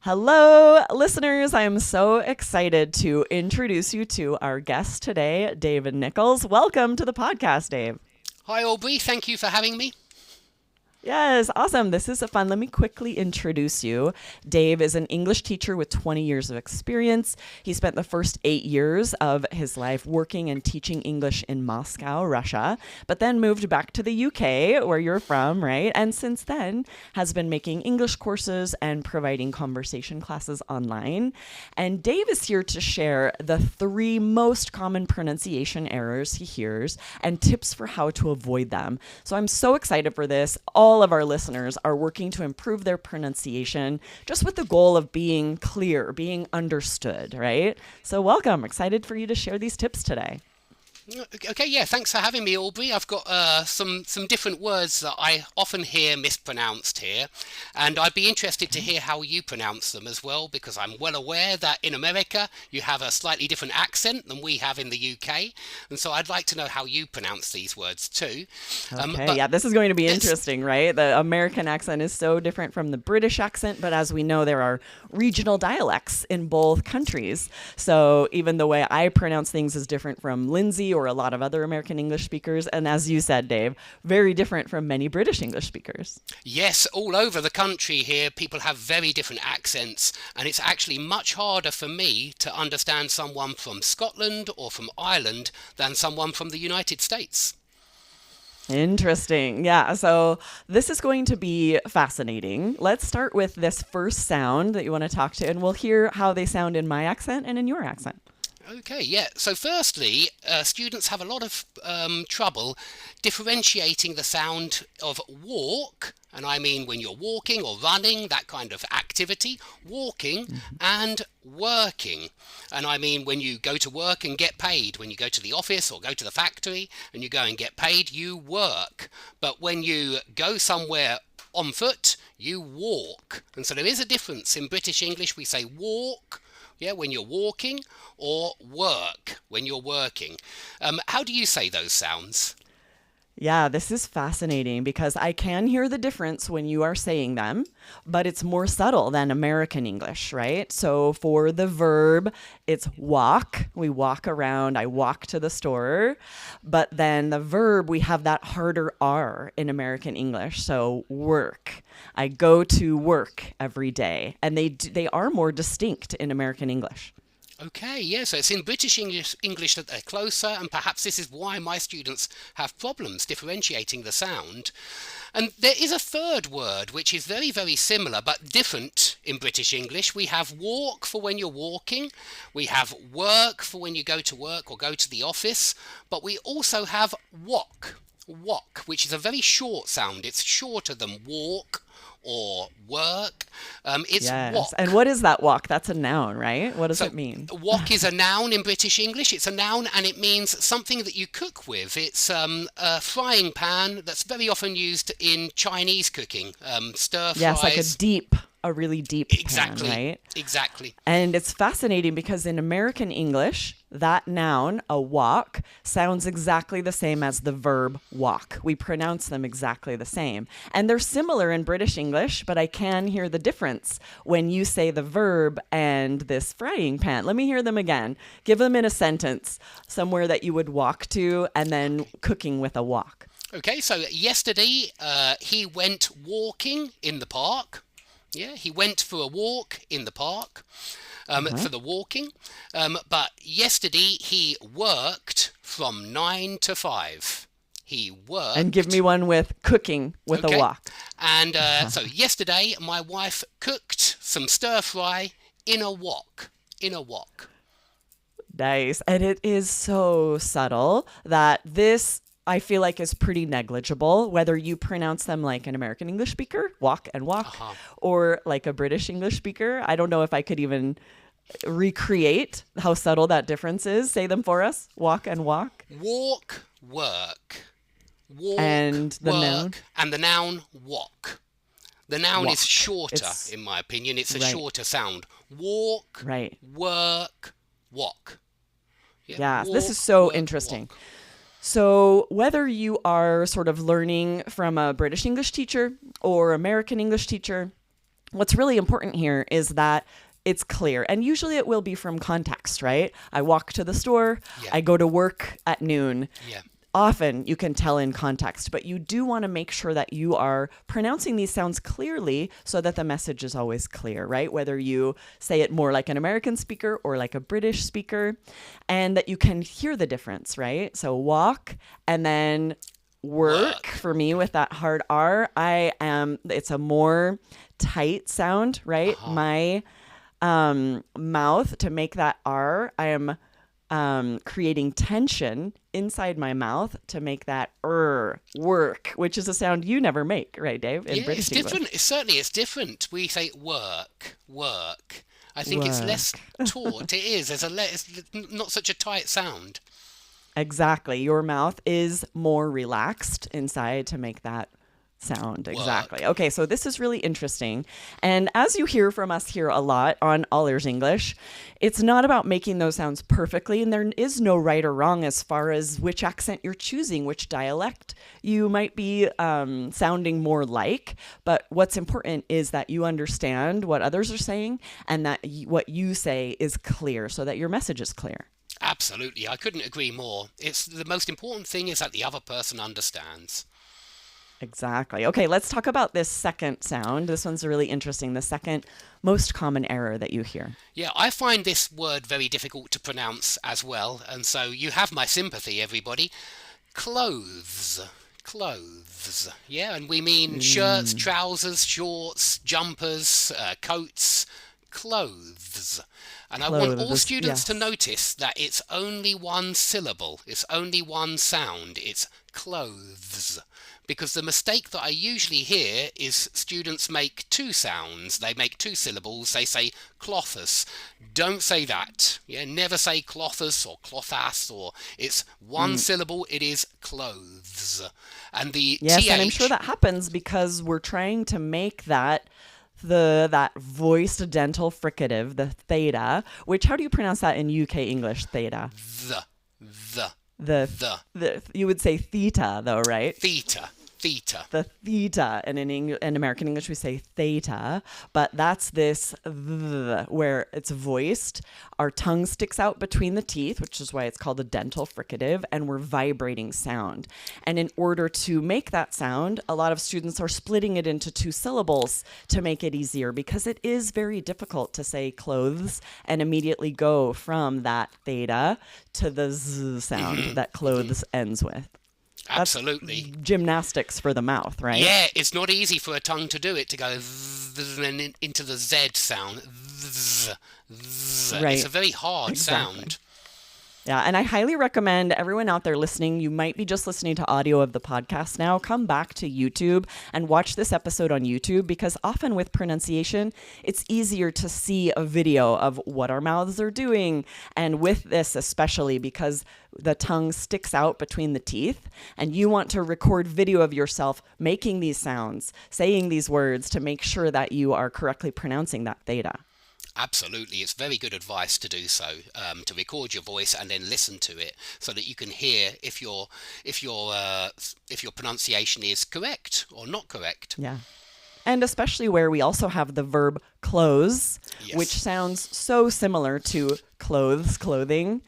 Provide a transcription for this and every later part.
Hello, listeners. I am so excited to introduce you to our guest today, Dave Nicholls. Welcome to the podcast, Dave. Hi, Aubrey. Thank you for having me. Yes, awesome. This is fun. Let me quickly introduce you. Dave is an English teacher with 20 years of experience. He spent the first 8 years of his life working and teaching English in Moscow, Russia, but then moved back to the UK, where you're from, right? And since then has been making English courses and providing conversation classes online. And Dave is here to share the 3 most common pronunciation errors he hears and tips for how to avoid them. So I'm so excited for this. All of our listeners are working to improve their pronunciation just with the goal of being clear, being understood, right? So welcome. Excited for you to share these tips today. Okay, yeah, thanks for having me, Aubrey. I've got some different words that I often hear mispronounced here, and I'd be interested to hear how you pronounce them as well, because I'm well aware that in America you have a slightly different accent than we have in the UK, and so I'd like to know how you pronounce these words too. Okay, yeah, this is going to be interesting, right? The American accent is so different from the British accent, but as we know, there are regional dialects in both countries. So even the way I pronounce things is different from Lindsay or a lot of other American English speakers. And as you said, Dave, very different from many British English speakers. Yes, all over the country here, people have very different accents, and it's actually much harder for me to understand someone from Scotland or from Ireland than someone from the United States. Interesting. Yeah. So this is going to be fascinating. Let's start with this first sound that you want to talk to, and we'll hear how they sound in my accent and in your accent. Okay, yeah. So firstly, students have a lot of trouble differentiating the sound of walk, and I mean when you're walking or running, that kind of activity, walking, and working. And I mean when you go to work and get paid, when you go to the office or go to the factory and you go and get paid, you work. But when you go somewhere on foot, you walk. And so there is a difference. In British English, we say walk, yeah, when you're walking, or work when you're working. How do you say those sounds? Yeah, this is fascinating because I can hear the difference when you are saying them, but it's more subtle than American English, right? So for the verb, it's walk. We walk around. I walk to the store. But then the verb, we have that harder R in American English. So work. I go to work every day. And they are more distinct in American English. Okay, yeah, so it's in British English that they're closer, and perhaps this is why my students have problems differentiating the sound. And there is a third word which is very, very similar but different in British English. We have walk for when you're walking, we have work for when you go to work or go to the office, but we also have walk, which is a very short sound. It's shorter than walk or work. It's Yes. walk. And what is that walk? That's a noun, right? What does So it mean? wok is a noun in British English. It's a noun and it means something that you cook with. It's a frying pan that's very often used in Chinese cooking, stir Yes, like fries. a really deep pan, Exactly, right? exactly. And it's fascinating because in American English, that noun, a walk, sounds exactly the same as the verb walk. We pronounce them exactly the same. And they're similar in British English, but I can hear the difference when you say the verb and this frying pan. Let me hear them again. Give them in a sentence, somewhere that you would walk to, and then cooking with a walk. Okay, so yesterday he went walking in the park. Yeah, he went for a walk in the park for the walking. But yesterday he worked from 9 to 5. He worked. And give me one with cooking with a Okay. walk. And so yesterday my wife cooked some stir fry in a wok. In a wok. Nice. And it is so subtle that this I feel like is pretty negligible, whether you pronounce them like an American English speaker, walk and walk, or like a British English speaker. I don't know if I could even recreate how subtle that difference is. Say them for us. Walk and walk. Walk, work. Walk, And the work, noun? and the noun walk. The noun Walk. is shorter, It's in my opinion. It's a right. shorter sound. Walk, Right. work, walk. Yeah, this walk, is so work, interesting. walk. So, whether you are sort of learning from a British English teacher or American English teacher, what's really important here is that it's clear. And usually it will be from context, right? I walk to the store, Yeah. I go to work at noon. Yeah. Often you can tell in context, but you do want to make sure that you are pronouncing these sounds clearly so that the message is always clear, right? Whether you say it more like an American speaker or like a British speaker, and that you can hear the difference, right? So walk and then work for me with that hard R. It's a more tight sound, right? My mouth, to make that R, I am creating tension inside my mouth to make that work, which is a sound you never make, right, Dave? In British it's English. different. It's different. We say work. I think it's less taut. It is. It's not such a tight sound. Exactly. Your mouth is more relaxed inside to make that sound. Exactly. Okay, so this is really interesting. And as you hear from us here a lot on All Ears English, it's not about making those sounds perfectly, and there is no right or wrong as far as which accent you're choosing, which dialect you might be sounding more like. But what's important is that you understand what others are saying and that what you say is clear so that your message is clear. Absolutely. I couldn't agree more. It's the most important thing is that the other person understands. Exactly. Okay, let's talk about this second sound. This one's really interesting. The second most common error that you hear. Yeah, I find this word very difficult to pronounce as well, and so you have my sympathy, everybody. Clothes. Clothes. Yeah, and we mean shirts, trousers, shorts, jumpers, coats, clothes. And I want all students to notice that it's only one syllable. It's only one sound. It's clothes. Because the mistake that I usually hear is students make two sounds. They make two syllables. They say clothus. Don't say that. Yeah, never say clothus or clothas, or it's one syllable. It is clothes. And the yes, TH, and I'm sure that happens because we're trying to make that voiced dental fricative, the theta, which, how do you pronounce that in UK English, theta? You would say theta though, right? Theta. The theta, and in American English we say theta, but that's this where it's voiced. Our tongue sticks out between the teeth, which is why it's called a dental fricative, and we're vibrating sound. And in order to make that sound, a lot of students are splitting it into two syllables to make it easier, because it is very difficult to say clothes and immediately go from that theta to the z sound that clothes ends with. Absolutely. That's gymnastics for the mouth, right? Yeah, it's not easy for a tongue to do it, to go and then into the Z sound. Right. It's a very hard sound. Yeah, and I highly recommend everyone out there listening, you might be just listening to audio of the podcast now, come back to YouTube and watch this episode on YouTube, because often with pronunciation, it's easier to see a video of what our mouths are doing. And with this especially, because the tongue sticks out between the teeth, and you want to record video of yourself making these sounds, saying these words to make sure that you are correctly pronouncing that theta. Absolutely, it's very good advice to do so, to record your voice and then listen to it, so that you can hear if your pronunciation is correct or not correct. Yeah, and especially where we also have the verb close, Yes. which sounds so similar to clothes, clothing,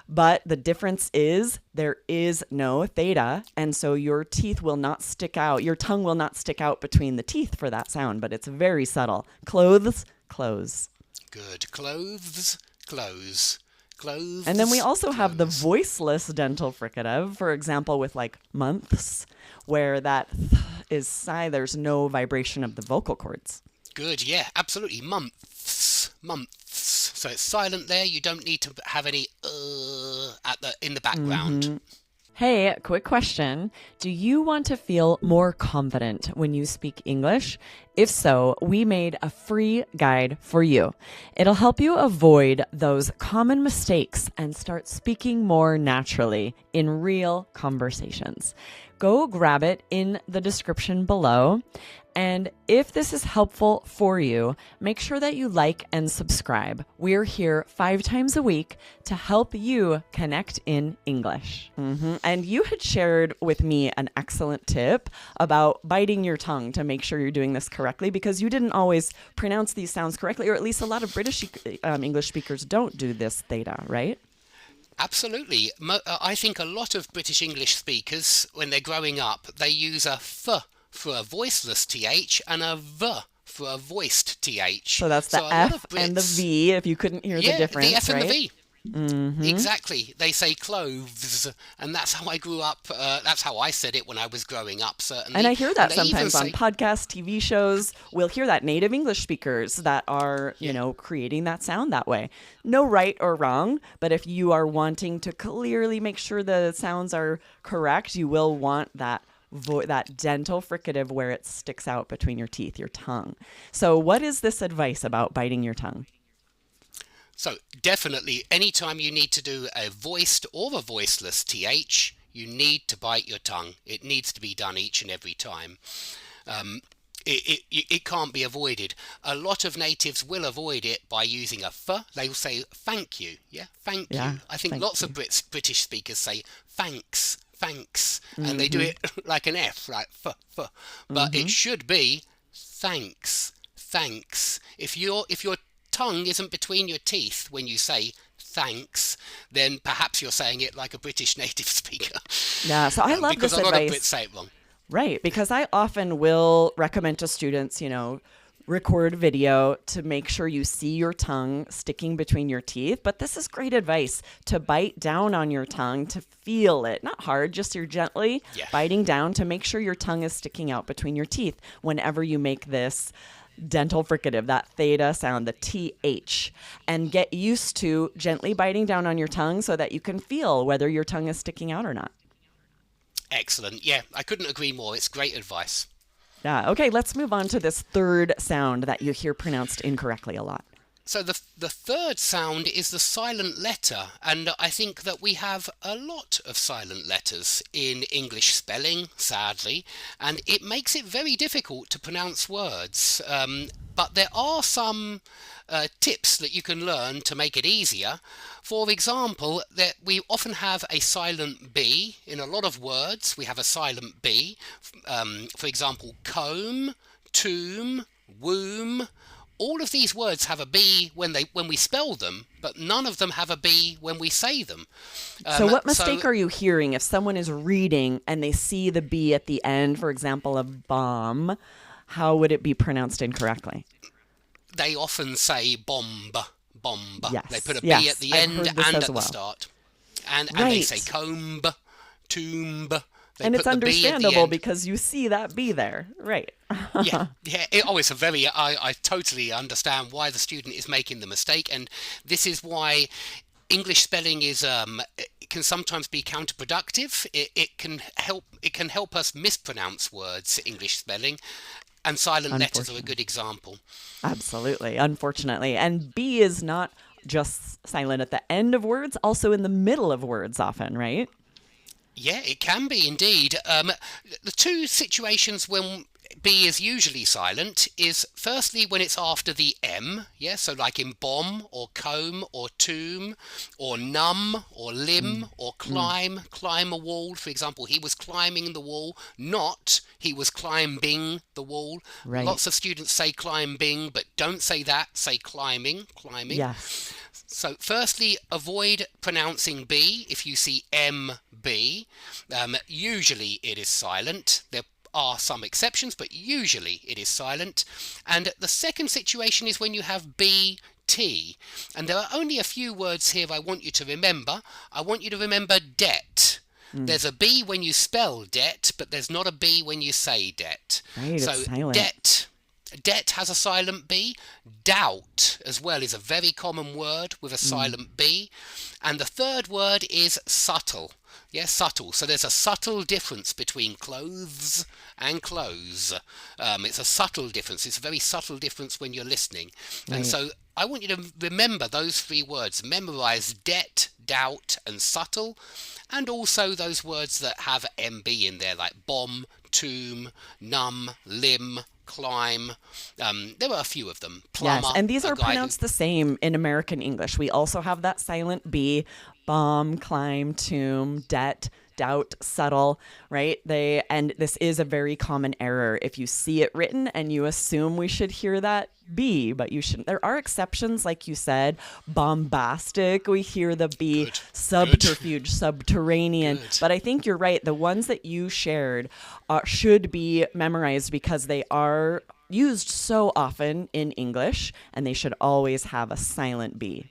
but the difference is there is no theta, and so your teeth will not stick out. Your tongue will not stick out between the teeth for that sound, but it's very subtle. Clothes, close. Good. Clothes, clothes, clothes. And then we also have the clothes. voiceless dental fricative, for example, with like months, where that th is there's no vibration of the vocal cords. Good, yeah, absolutely. Months. So it's silent there. You don't need to have any in the background. Hey, quick question. Do you want to feel more confident when you speak English? If so, we made a free guide for you. It'll help you avoid those common mistakes and start speaking more naturally in real conversations. Go grab it in the description below. And if this is helpful for you, make sure that you like and subscribe. We're here 5 times a week to help you connect in English. And you had shared with me an excellent tip about biting your tongue to make sure you're doing this correctly, because you didn't always pronounce these sounds correctly, or at least a lot of British English speakers don't do this theta, right? Absolutely. I think a lot of British English speakers, when they're growing up, they use a f for a voiceless th and a v for a voiced th. So that's the F and the V, if you couldn't hear the difference, the F and right? the V. Exactly. They say clothes, and that's how I grew up. That's how I said it when I was growing up, certainly. And I hear that sometimes on podcasts, TV shows. We'll hear that native English speakers that are, you know, creating that sound that way. No right or wrong, but if you are wanting to clearly make sure the sounds are correct, you will want that that dental fricative where it sticks out between your teeth, your tongue. So what is this advice about biting your tongue? So definitely, anytime you need to do a voiced or a voiceless th, you need to bite your tongue. It needs to be done each and every time. It can't be avoided. A lot of natives will avoid it by using a f. They'll say thank you. Yeah, thank you. I think lots of British speakers say thanks, and they do it like an F, like f. But it should be thanks. If your tongue isn't between your teeth when you say thanks, then perhaps you're saying it like a British native speaker. Yeah, so I love this advice. Because a lot of Brits say it wrong. Right, because I often will recommend to students, you know, record video to make sure you see your tongue sticking between your teeth. But this is great advice, to bite down on your tongue, to feel it. Not hard, just you're gently biting down to make sure your tongue is sticking out between your teeth whenever you make this dental fricative, that theta sound, the TH, and get used to gently biting down on your tongue so that you can feel whether your tongue is sticking out or not. Excellent. Yeah, I couldn't agree more. It's great advice. Yeah. Okay, let's move on to this third sound that you hear pronounced incorrectly a lot. So the third sound is the silent letter, and I think that we have a lot of silent letters in English spelling, sadly, and it makes it very difficult to pronounce words. But there are some tips that you can learn to make it easier. For example, that we often have a silent B in a lot of words. We have a silent B. For example, comb, tomb, womb. All of these words have a B when we spell them, but none of them have a B when we say them. So what mistake are you hearing if someone is reading and they see the B at the end, for example, of bomb? How would it be pronounced incorrectly? They often say bomb. Yes. They put a B at the end and at the well. start. And they say comb, tomb. And it's understandable because you see that B there. Right. Yeah. It's a very, I totally understand why the student is making the mistake. And this is why English spelling is, it can sometimes be counterproductive. It can help us mispronounce words, English spelling. And silent letters are a good example. Absolutely, unfortunately. And B is not just silent at the end of words, also in the middle of words often, right? Yeah, it can be indeed. The two situations when B is usually silent is firstly when it's after the M, so like in bomb or comb or tomb or numb or limb or climb a wall. For example, he was climbing the wall, not he was climbing the wall. Right. Lots of students say climbing, but don't say that, say climbing. Yes. So firstly, avoid pronouncing B if you see MB. Usually it is silent. There are some exceptions, but usually it is silent. And the second situation is when you have BT. And there are only a few words here I want you to remember. I want you to remember debt. There's a B when you spell debt, but there's not a B when you say debt. Right, so it's silent. Debt has a silent B. Doubt as well is a very common word with a silent B. And the third word is subtle. Yes, subtle. So there's a subtle difference between clothes and clothes. It's a subtle difference. It's a very subtle difference when you're listening. Right. And so I want you to remember those three words. Memorize debt, doubt, and subtle. And also those words that have MB in there, like bomb, tomb, numb, limb, climb. There were a few of them. Yes, Plumber, and these a are guy who... pronounced the same in American English. We also have that silent B, bomb, climb, tomb, debt, doubt, subtle, right? And this is a very common error. If you see it written and you assume we should hear that B, but you shouldn't. There are exceptions, like you said, bombastic. We hear the B, Good. subterfuge, subterranean. Good. But I think you're right. The ones that you shared should be memorized because they are used so often in English, and they should always have a silent B.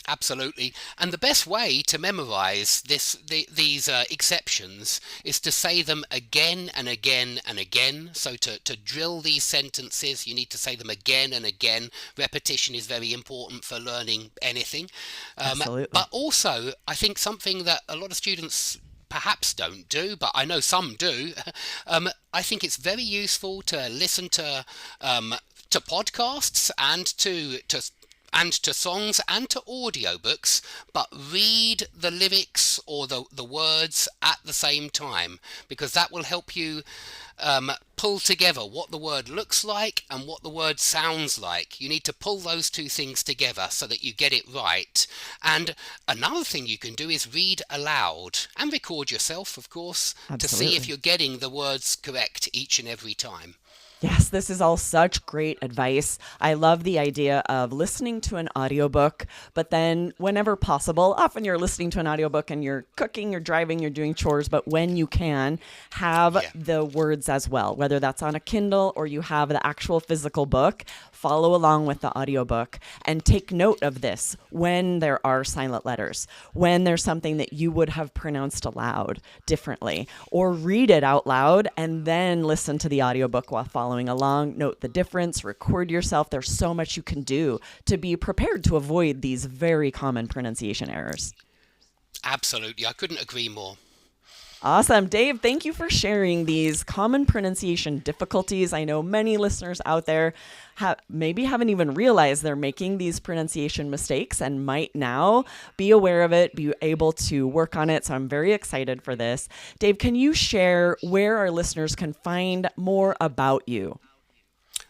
Absolutely. And the best way to memorize these exceptions is to say them again and again and again. So to drill these sentences, you need to say them again and again. Repetition is very important for learning anything. Absolutely. But also, I think something that a lot of students perhaps don't do, but I know some do, I think it's very useful to listen to podcasts and to songs and to audiobooks, but read the lyrics or the words at the same time, because that will help you pull together what the word looks like and what the word sounds like. You need to pull those two things together so that you get it right. And another thing you can do is read aloud and record yourself, of course, to see if you're getting the words correct each and every time. Yes, this is all such great advice. I love the idea of listening to an audiobook, but then whenever possible, often you're listening to an audiobook and you're cooking, you're driving, you're doing chores, but when you can, have the words as well, whether that's on a Kindle or you have the actual physical book. Follow along with the audiobook and take note of this when there are silent letters, when there's something that you would have pronounced aloud differently, or read it out loud and then listen to the audiobook while following along. Note the difference, record yourself. There's so much you can do to be prepared to avoid these very common pronunciation errors. Absolutely. I couldn't agree more. Awesome. Dave, thank you for sharing these common pronunciation difficulties. I know many listeners out there maybe haven't even realized they're making these pronunciation mistakes and might now be aware of it, be able to work on it. So I'm very excited for this. Dave, can you share where our listeners can find more about you?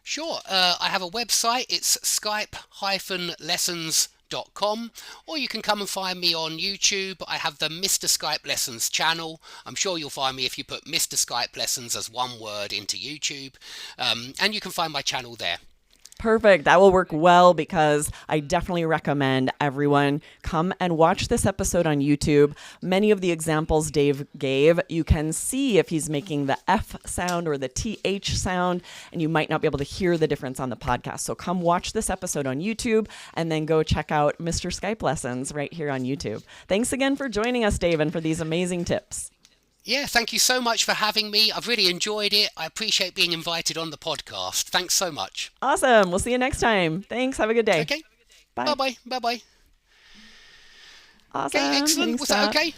Sure. I have a website. It's Skype-lessons.com, or you can come and find me on YouTube. I have the Mr. Skype Lessons channel. I'm sure you'll find me if you put Mr. Skype Lessons as one word into YouTube, and you can find my channel there. Perfect. That will work well because I definitely recommend everyone come and watch this episode on YouTube. Many of the examples Dave gave, you can see if he's making the F sound or the TH sound, and you might not be able to hear the difference on the podcast. So come watch this episode on YouTube and then go check out Mr. Skype Lessons right here on YouTube. Thanks again for joining us, Dave, and for these amazing tips. Yeah, thank you so much for having me. I've really enjoyed it. I appreciate being invited on the podcast. Thanks so much. Awesome. We'll see you next time. Thanks. Have a good day. Okay. Bye. Bye-bye. Bye-bye. Awesome. Okay, excellent. Was Thanks, that okay?